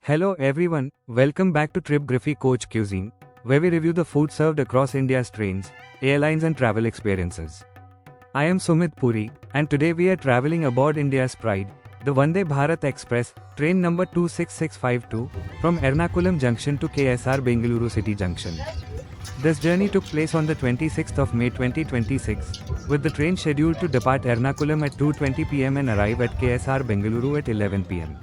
Hello everyone, welcome back to Tripgraphy Coach Cuisine, where we review the food served across India's trains, airlines and travel experiences. I am Sumit Puri, and today we are traveling aboard India's pride, the Vande Bharat Express, train number 26652, from Ernakulam Junction to KSR Bengaluru City Junction. This journey took place on the 26th of May 2026, with the train scheduled to depart Ernakulam at 2:20 pm and arrive at KSR Bengaluru at 11 pm.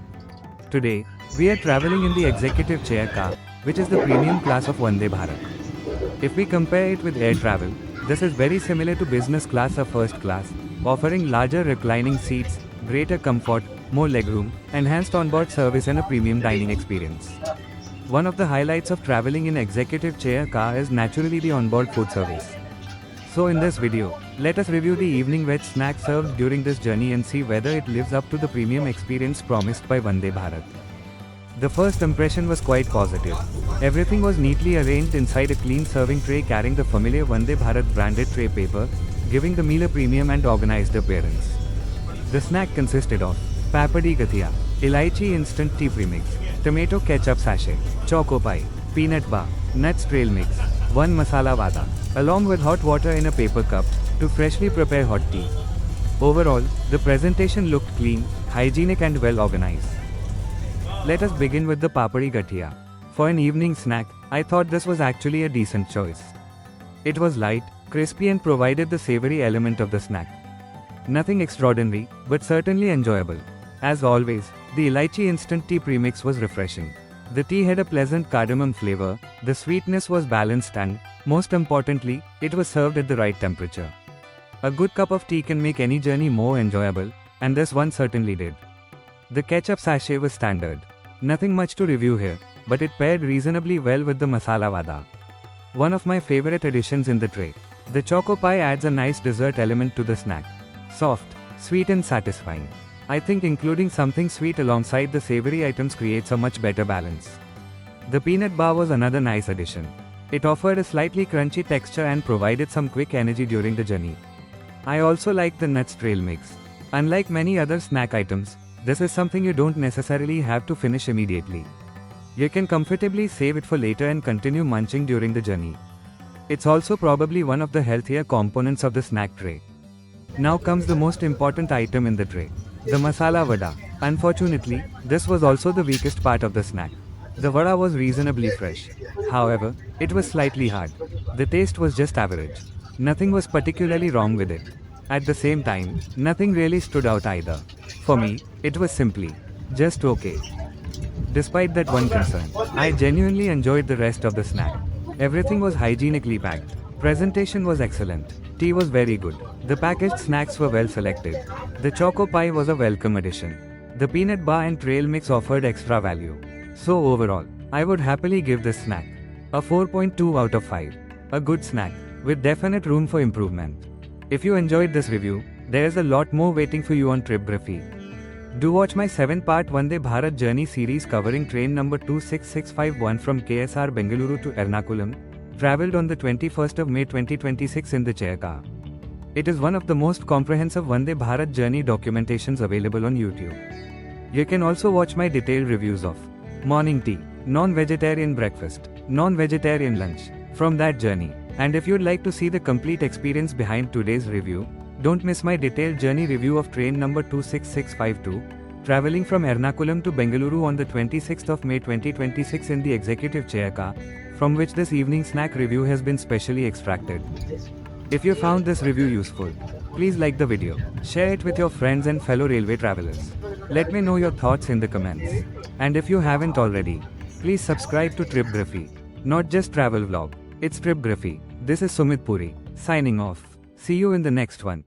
Today, we are traveling in the executive chair car, which is the premium class of Vande Bharat. If we compare it with air travel, this is very similar to business class or first class, offering larger reclining seats, greater comfort, more legroom, enhanced onboard service and a premium dining experience. One of the highlights of traveling in executive chair car is naturally the onboard food service. So in this video, let us review the evening veg snack served during this journey and see whether it lives up to the premium experience promised by Vande Bharat. The first impression was quite positive. Everything was neatly arranged inside a clean serving tray carrying the familiar Vande Bharat branded tray paper, giving the meal a premium and organized appearance. The snack consisted of Papadi Gathia, Elaichi Instant Tea Premix, Tomato Ketchup Sachet, Choco Pie, Peanut Bar, Nuts Trail Mix, 1 Masala Vada, along with hot water in a paper cup, to freshly prepare hot tea. Overall, the presentation looked clean, hygienic and well organized. Let us begin with the Papadi Gathia. For an evening snack, I thought this was actually a decent choice. It was light, crispy and provided the savory element of the snack. Nothing extraordinary, but certainly enjoyable. As always, the Elaichi Instant Tea Premix was refreshing. The tea had a pleasant cardamom flavor, the sweetness was balanced and, most importantly, it was served at the right temperature. A good cup of tea can make any journey more enjoyable, and this one certainly did. The ketchup sachet was standard. Nothing much to review here, but it paired reasonably well with the masala vada. One of my favorite additions in the tray. The choco pie adds a nice dessert element to the snack. Soft, sweet and satisfying. I think including something sweet alongside the savory items creates a much better balance. The peanut bar was another nice addition. It offered a slightly crunchy texture and provided some quick energy during the journey. I also liked the nuts trail mix. Unlike many other snack items, this is something you don't necessarily have to finish immediately. You can comfortably save it for later and continue munching during the journey. It's also probably one of the healthier components of the snack tray. Now comes the most important item in the tray. The masala vada. Unfortunately, this was also the weakest part of the snack. The vada was reasonably fresh. However, it was slightly hard. The taste was just average. Nothing was particularly wrong with it. At the same time, nothing really stood out either. For me, it was simply just okay. Despite that one concern, I genuinely enjoyed the rest of the snack. Everything was hygienically packed. Presentation was excellent. Tea was very good. The packaged snacks were well selected. The choco pie was a welcome addition. The peanut bar and trail mix offered extra value. So overall, I would happily give this snack a 4.2 out of 5. A good snack, with definite room for improvement. If you enjoyed this review, there is a lot more waiting for you on Tripgraphy. Do watch my 7-part Vande Bharat journey series covering train number 26651 from KSR Bengaluru to Ernakulam, travelled on the 21st of May 2026 in the chair car. It is one of the most comprehensive Vande Bharat journey documentations available on YouTube. You can also watch my detailed reviews of morning tea, non-vegetarian breakfast, non-vegetarian lunch, from that journey. And if you'd like to see the complete experience behind today's review, don't miss my detailed journey review of train number 26652, travelling from Ernakulam to Bengaluru on the 26th of May 2026 in the executive chair car, from which this evening snack review has been specially extracted. If you found this review useful, please like the video, share it with your friends and fellow railway travelers. Let me know your thoughts in the comments. And if you haven't already, please subscribe to Tripgraphy. Not just travel vlog, it's Tripgraphy. This is Sumit Puri, signing off. See you in the next one.